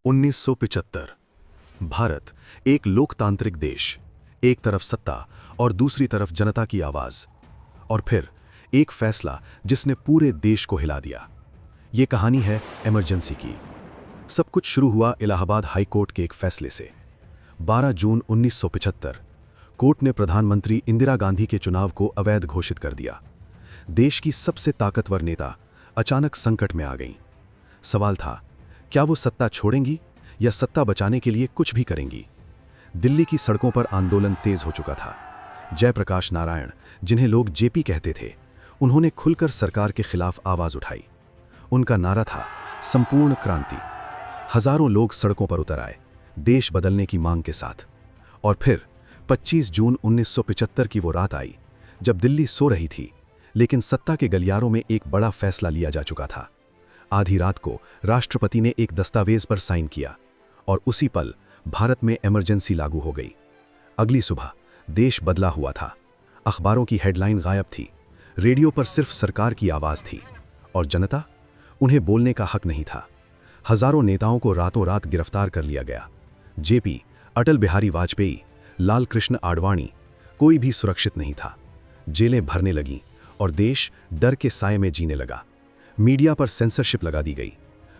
1975। भारत एक लोकतांत्रिक देश, एक तरफ सत्ता और दूसरी तरफ जनता की आवाज। और फिर एक फैसला जिसने पूरे देश को हिला दिया। ये कहानी है इमरजेंसी की। सब कुछ शुरू हुआ इलाहाबाद हाई कोर्ट के एक फैसले से। 12 जून 1975 कोर्ट ने प्रधानमंत्री इंदिरा गांधी के चुनाव को अवैध घोषित कर दिया। देश की सबसे ताकतवर नेता अचानक संकट में आ गईं। सवाल था, क्या वो सत्ता छोड़ेंगी या सत्ता बचाने के लिए कुछ भी करेंगी? दिल्ली की सड़कों पर आंदोलन तेज हो चुका था। जयप्रकाश नारायण, जिन्हें लोग जेपी कहते थे, उन्होंने खुलकर सरकार के खिलाफ आवाज उठाई। उनका नारा था संपूर्ण क्रांति। हजारों लोग सड़कों पर उतर आए, देश बदलने की मांग के साथ। और फिर 25 जून 1975 की वो रात आई जब दिल्ली सो रही थी, लेकिन सत्ता के गलियारों में एक बड़ा फैसला लिया जा चुका था। आधी रात को राष्ट्रपति ने एक दस्तावेज पर साइन किया और उसी पल भारत में इमरजेंसी लागू हो गई। अगली सुबह देश बदला हुआ था। अखबारों की हेडलाइन गायब थी, रेडियो पर सिर्फ सरकार की आवाज थी और जनता, उन्हें बोलने का हक नहीं था। हजारों नेताओं को रातों रात गिरफ्तार कर लिया गया। जेपी, अटल बिहारी वाजपेयी, लाल कृष्ण आडवाणी, कोई भी सुरक्षित नहीं था। जेलें भरने लगीं और देश डर के साए में जीने लगा। मीडिया पर सेंसरशिप लगा दी गई।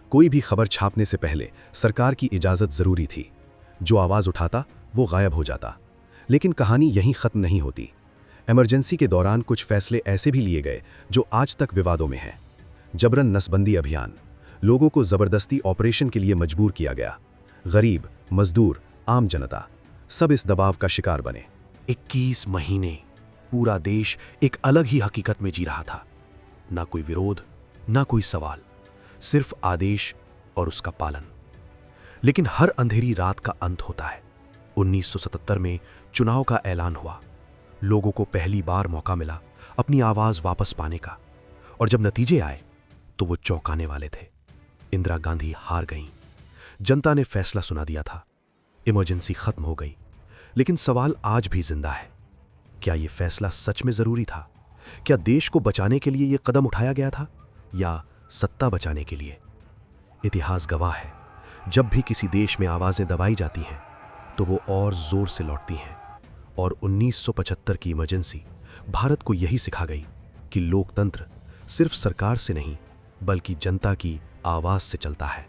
कोई भी खबर छापने से पहले सरकार की इजाजत जरूरी थी। जो आवाज उठाता वो गायब हो जाता। लेकिन कहानी यहीं खत्म नहीं होती। इमरजेंसी के दौरान कुछ फैसले ऐसे भी लिए गए जो आज तक विवादों में हैं। जबरन नसबंदी अभियान, लोगों को जबरदस्ती ऑपरेशन के लिए मजबूर किया गया। गरीब, मजदूर, आम जनता सब इस दबाव का शिकार बने। 21 महीने पूरा देश एक अलग ही हकीकत में जी रहा था। ना कोई विरोध, ना कोई सवाल, सिर्फ आदेश और उसका पालन। लेकिन हर अंधेरी रात का अंत होता है। 1977 में चुनाव का ऐलान हुआ। लोगों को पहली बार मौका मिला अपनी आवाज वापस पाने का। और जब नतीजे आए तो वो चौंकाने वाले थे। इंदिरा गांधी हार गईं। जनता ने फैसला सुना दिया था। इमरजेंसी खत्म हो गई। लेकिन सवाल आज भी जिंदा है, क्या यह फैसला सच में जरूरी था? क्या देश को बचाने के लिए यह कदम उठाया गया था या सत्ता बचाने के लिए? इतिहास गवाह है, जब भी किसी देश में आवाजें दबाई जाती हैं तो वो और जोर से लौटती हैं। और 1975 की इमरजेंसी भारत को यही सिखा गई कि लोकतंत्र सिर्फ सरकार से नहीं बल्कि जनता की आवाज से चलता है।